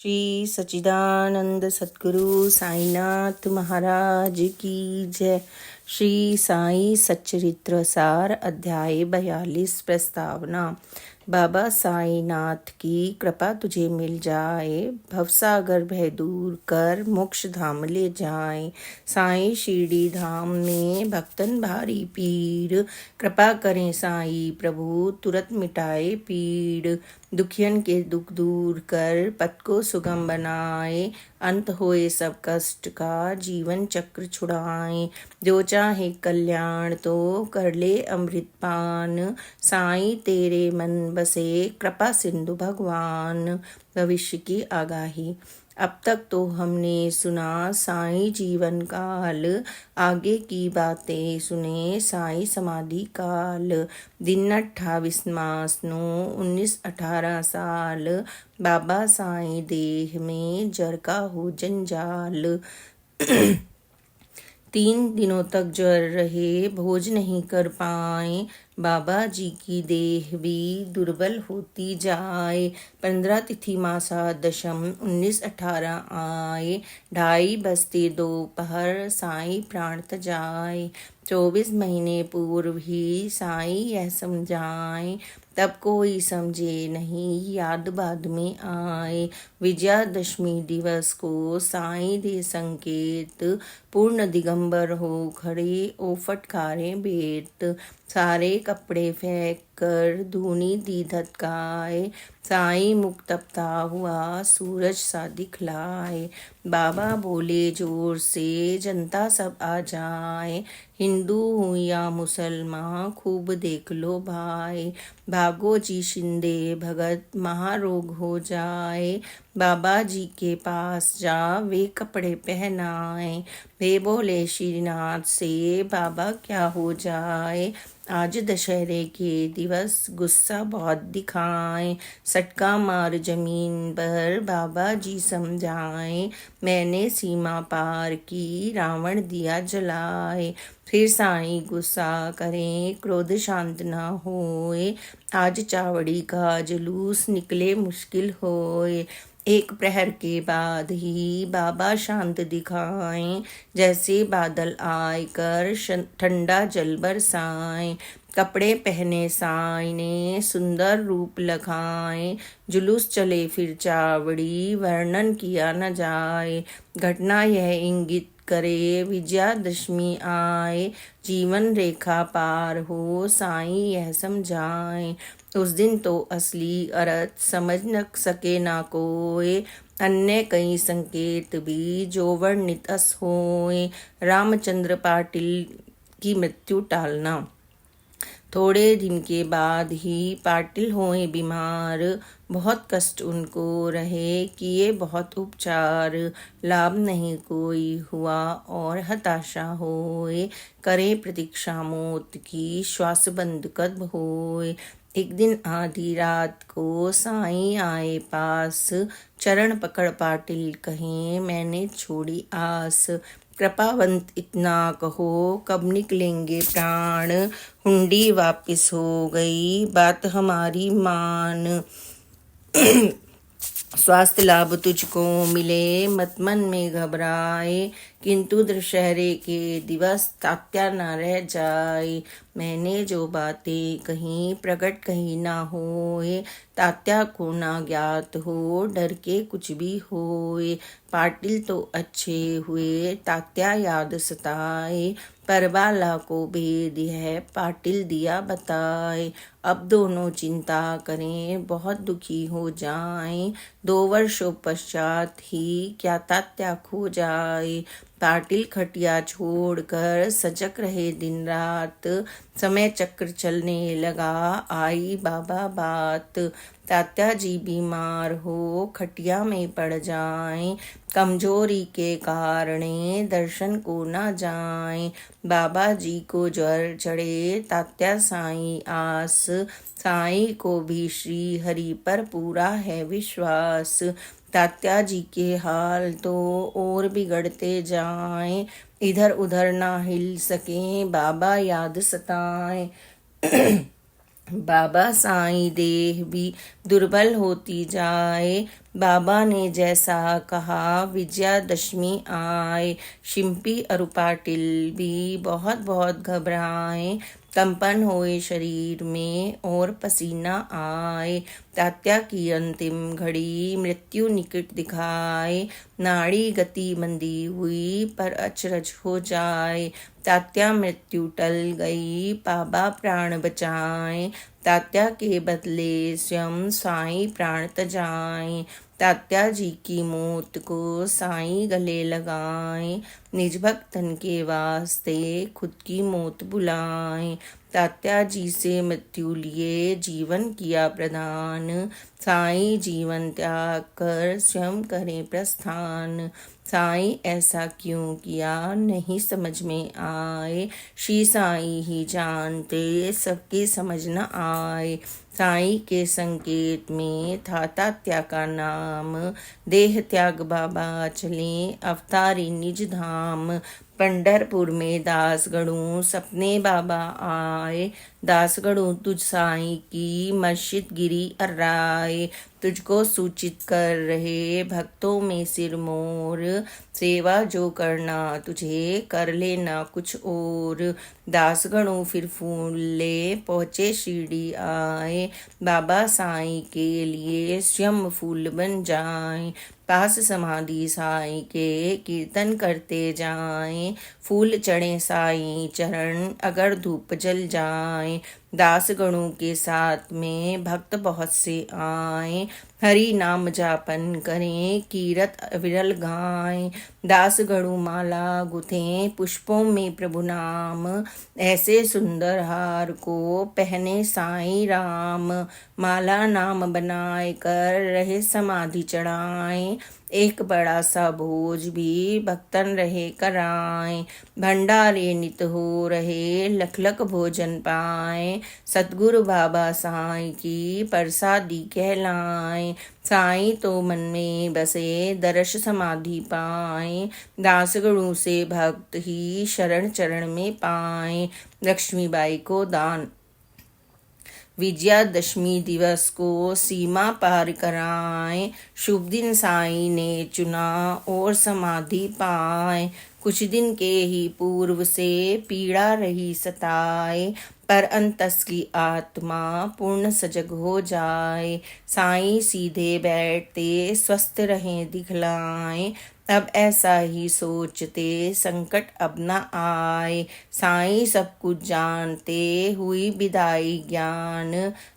श्री सच्चिदानंद सद्गुरु साईनाथ महाराज की जय। श्री साई सच्चरित्र सार अध्याय 42 प्रस्तावना। बाबा साईनाथ की कृपा तुझे मिल जाए, भवसागर भय दूर कर मोक्ष धाम ले जाए। साईं शिरडी धाम में भक्तन भारी पीर, कृपा करें साईं प्रभु तुरंत मिटाए पीड़। दुखियन के दुख दूर कर पथ को सुगम बनाए, अंत होए सब कष्ट का जीवन चक्र छुड़ाए। जो चाहे कल्याण तो कर ले अमृत पान, साईं तेरे मन बसे कृपा सिंधु भगवान। भविष्य की आगाही। अब तक तो हमने सुना साईं जीवन काल, आगे की बातें सुने साईं समाधि काल। दिन 28 मास नो 19-18 साल, बाबा साईं देह में जर का हो जंजाल। 3 दिनों तक ज्वर रहे, भोज नहीं कर पाए, बाबा जी की देह भी दुर्बल होती जाए। 15 तिथि मासा दशम 19-18 आए, 2:30 बजते दोपहर साईं प्राण तजाए। 24 महीने पूर्व ही साईं यह समझाए, तब कोई समझे नहीं याद बाद में आए। विजयादशमी दिवस को साईं दे संकेत, पूर्ण दिगंबर हो खड़े ओ फटकारे बेत। सारे कपड़े फेंक कर धूनी दी धतकाए, साईं मुख तपता हुआ सूरज सा दिखलाए। बाबा बोले जोर से जनता सब आ जाए, हिंदू हूँ या मुसलमान खूब देख लो भाई। भागो जी शिंदे भगत महारोग हो जाए, बाबा जी के पास जा वे कपड़े पहनाए। वे बोले श्रीनाथ से बाबा क्या हो जाए, आज दशहरे के दिवस गुस्सा बहुत दिखाए। सटका मार जमीन पर बाबा जी समझाए, मैंने सीमा पार की रावण दिया जलाए। फिर साईं गुस्सा करें क्रोध शांत न होए, आज चावड़ी का जुलूस निकले मुश्किल होए। एक प्रहर के बाद ही बाबा शांत दिखाएं, जैसे बादल आए कर ठंडा जल बरसाएं। कपड़े पहने साईं ने सुंदर रूप लखाए, जुलूस चले फिर चावड़ी वर्णन किया न जाए। घटना यह इंगित करे विजयादशमी आए, जीवन रेखा पार हो साईं यह समझाए। उस दिन तो असली अर्थ समझ न सके ना कोई, अन्य कई संकेत भी जो वर्णित अस होए। रामचंद्र पाटिल की मृत्यु टालना। थोड़े दिन के बाद ही पाटिल हुए बीमार, बहुत कष्ट उनको रहे, किए बहुत उपचार, लाभ नहीं कोई हुआ और हताशा होए। करे प्रतीक्षा मौत की, श्वास बंद कब होए। एक दिन आधी रात को साईं आए पास, चरण पकड़ पाटिल कहें मैंने छोड़ी आस। कृपावंत इतना कहो कब निकलेंगे प्राण, हुंडी वापिस हो गई बात हमारी मान। स्वास्थ्य लाभ तुझको मिले मत मन में घबराए, किंतु दशहरे के दिवस तात्या न रह जाए। मैंने जो बातें कहीं प्रकट कहीं ना होए, तात्या को ना ज्ञात हो डर के कुछ भी होए। पाटिल तो अच्छे हुए तात्या याद सताए, परबाला को भेद है पाटिल दिया बताए। अब दोनों चिंता करें बहुत दुखी हो जाएं, 2 वर्षों पश्चात ही क्या तात्या खो जाए। पाटिल खटिया छोड़कर सजग रहे दिन रात, समय चक्र चलने लगा आई बाबा बात। तात्या जी बीमार हो खटिया में पड़ जाएं, कमजोरी के कारणे दर्शन को न जाएं। बाबा जी को ज्वर चढ़े तात्या साईं आस, साईं को भी श्री हरि पर पूरा है विश्वास। तात्या जी के हाल तो और बिगड़ते जाएं, इधर उधर ना हिल सकें बाबा याद सताएं। बाबा साईं देह भी दुर्बल होती जाए, बाबा ने जैसा कहा विजयादशमी आए। शिंपी और पाटिल भी बहुत बहुत घबराए, कंपन होए शरीर में और पसीना आए। तात्या की अंतिम घड़ी मृत्यु निकट दिखाए, नाड़ी गति मंदी हुई पर अचरज हो जाए। तात्या मृत्यु टल गई, बाबा प्राण बचाए, तात्या के बदले स्वयं साईं प्राण तजाए। तात्या जी की मौत को साईं गले लगाए, निज भक्तन के वास्ते खुद की मौत बुलाए। तात्या जी से मृत्यु लिए जीवन किया प्रदान, साईं जीवन त्याग कर स्वयं करें प्रस्थान। साईं ऐसा क्यों किया नहीं समझ में आए, श्री साईं ही जानते सबके समझ न आए। साईं के संकेत में था तात्या का नाम, देह त्याग बाबा चले अवतारी निज धाम। पंढरपुर में दासगढ़ों सपने बाबा आए, दासगढ़ों तुझ साईं की मस्जिद गिरी अर्राए। तुझको सूचित कर रहे भक्तों में सिर मोर, सेवा जो करना तुझे कर लेना कुछ और। दासगढ़ों फिर फूल ले पहुँचे शिरडी आए, बाबा साईं के लिए स्वयं फूल बन जाए। पास समाधि साईं के कीर्तन करते जाएं, फूल चढ़े साईं चरण अगर धूप जल जाए। दासगणों के साथ में भक्त बहुत से आए, हरि नाम जापन करें कीरत विरल गाएं। दासगणु माला गुथें पुष्पों में प्रभु नाम, ऐसे सुंदर हार को पहने साईं राम। माला नाम बनाए कर रहे समाधि चढ़ाएं, एक बड़ा सा भोज भी भक्तन रहे कराएं। भंडारे नित हो रहे लख लख भोजन पाएं, सतगुरु बाबा साईं की प्रसादी कहलाएं। साईं तो मन में बसे दर्श समाधि पाएं, दासगणों से भक्त ही शरण चरण में पाएं। लक्ष्मीबाई को दान। विजयादशमी दिवस को सीमा पार कराएं, शुभ दिन साईं ने चुना और समाधि पाए। कुछ दिन के ही पूर्व से पीड़ा रही सताए, पर अंतस की आत्मा पूर्ण सजग हो जाए। साईं सीधे बैठते स्वस्थ रहें दिखलाएं, अब ऐसा ही सोचते संकट अब न आए। साईं सब कुछ जानते हुई विदाई ज्ञान,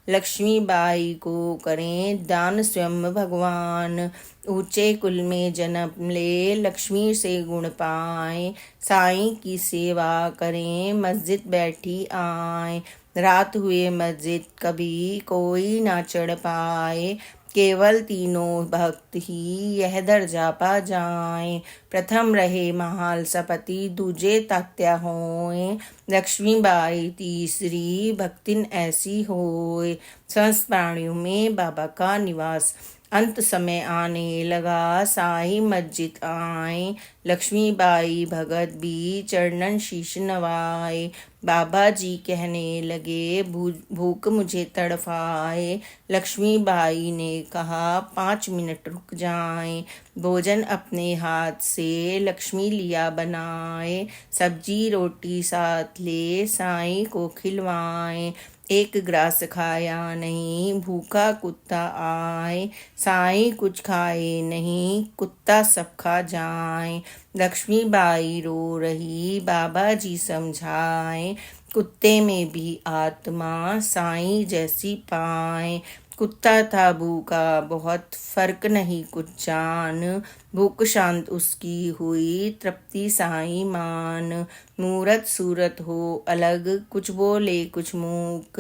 लक्ष्मीबाई को करें दान स्वयं भगवान। ऊंचे कुल में जन्म ले लक्ष्मी से गुण पाए, साईं की सेवा करें मस्जिद बैठी आए। रात हुए मस्जिद कभी कोई ना चढ़ पाए, केवल तीनों भक्त ही यह दर्जा पा जाएं। प्रथम रहे महाल सपति, दूजे तात्या होए, लक्ष्मीबाई तीसरी भक्तिन ऐसी होए। समस्त प्राणियों में बाबा का निवास। अंत समय आने लगा, साईं मस्जिद आए, लक्ष्मीबाई भगत भी चरणन शीश नवाए। बाबा जी कहने लगे भूख मुझे तड़फाए, लक्ष्मीबाई ने कहा 5 मिनट रुक जाएं। भोजन अपने हाथ से लक्ष्मी लिया बनाए, सब्जी रोटी साथ ले साईं को खिलवाएं। एक ग्रास खाया नहीं, भूखा कुत्ता आए, साईं कुछ खाए नहीं, कुत्ता सब खा जाए। लक्ष्मीबाई रो रही, बाबा जी समझाए, कुत्ते में भी आत्मा साईं जैसी पाए। कुत्ता था भूखा बहुत, फर्क नहीं कुछ जान, भूख शांत उसकी हुई तृप्ति साईं मान। मूरत सूरत हो अलग, कुछ बोले कुछ मूक,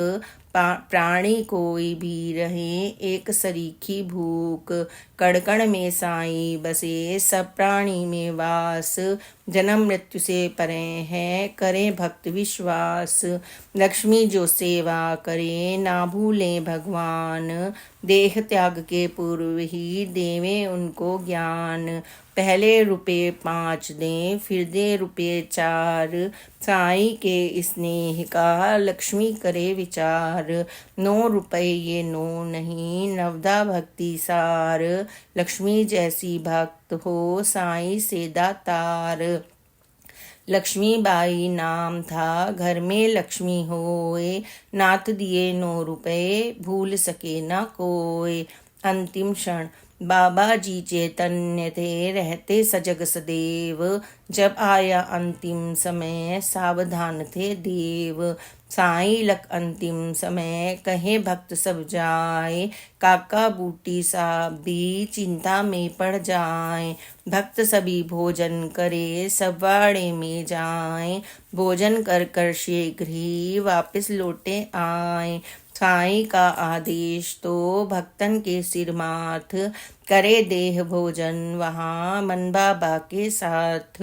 प्राणी कोई भी रहे एक सरीखी भूख। कड़कण में साईं बसे सब प्राणी में वास, जन्म मृत्यु से परे हैं करें भक्त विश्वास। लक्ष्मी जो सेवा करे ना भूलें भगवान, देह त्याग के पूर्व ही देवें उनको ज्ञान। पहले रुपए 5 दें फिर दे रुपए 4, साईं के स्नेह का लक्ष्मी करे विचार। हार। 9 रुपए ये नो नहीं, नवदा भक्ति सार। लक्ष्मी जैसी भक्त हो, साईं से दातार। लक्ष्मीबाई नाम था, घर में लक्ष्मी होए। नाथ दिए 9 रुपए, भूल सके न कोई। अंतिम क्षण बाबा जी चैतन्य थे, रहते सजग सदैव। जब आया अंतिम समय, सावधान थे देव। साईं लक अंतिम समय, कहे भक्त सब जाए। काका बूटी साहब भी चिंता में पड़ जाए। भक्त सभी भोजन करे, सब वाड़े में जाए। भोजन कर कर शीघ्र ही वापस लौटे आए। साईं का आदेश तो भक्तन के सिर माथ, करे देह भोजन वहाँ मन बाबा के साथ।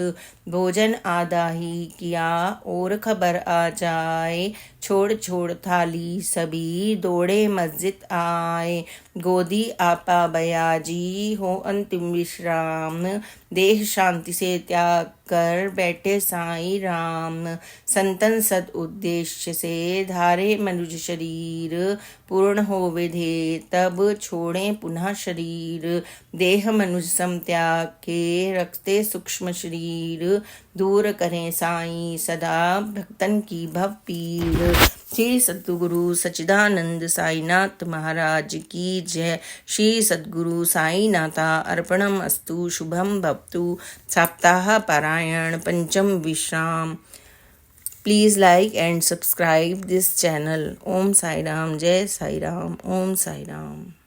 भोजन आधा ही किया और खबर आ जाए, छोड़ छोड़ थाली सभी दौड़े मस्जिद आए। गोदी आपा बयाजी हो अंतिम विश्राम, देह शांति से त्याग कर बैठे साईं राम। संतन सद उद्देश्य से धारे मनुज शरीर, पूर्ण हो विधे तब छोड़े पुनः शरीर। देह मनुज सम त्याग के, रखते सूक्ष्म शरीर। दूर करें साईं सदा भक्तन की भव पीर। श्री सद्गुरु सच्चिदानंद साईनाथ महाराज की जय। श्री सद्गुरु साईनाथा अर्पणम अस्तु। शुभम भवतु। सप्ताह पारायण पंचम विश्राम। Please like and subscribe this channel. Om Sai Ram, Jai Sai Ram, Om Sai Ram.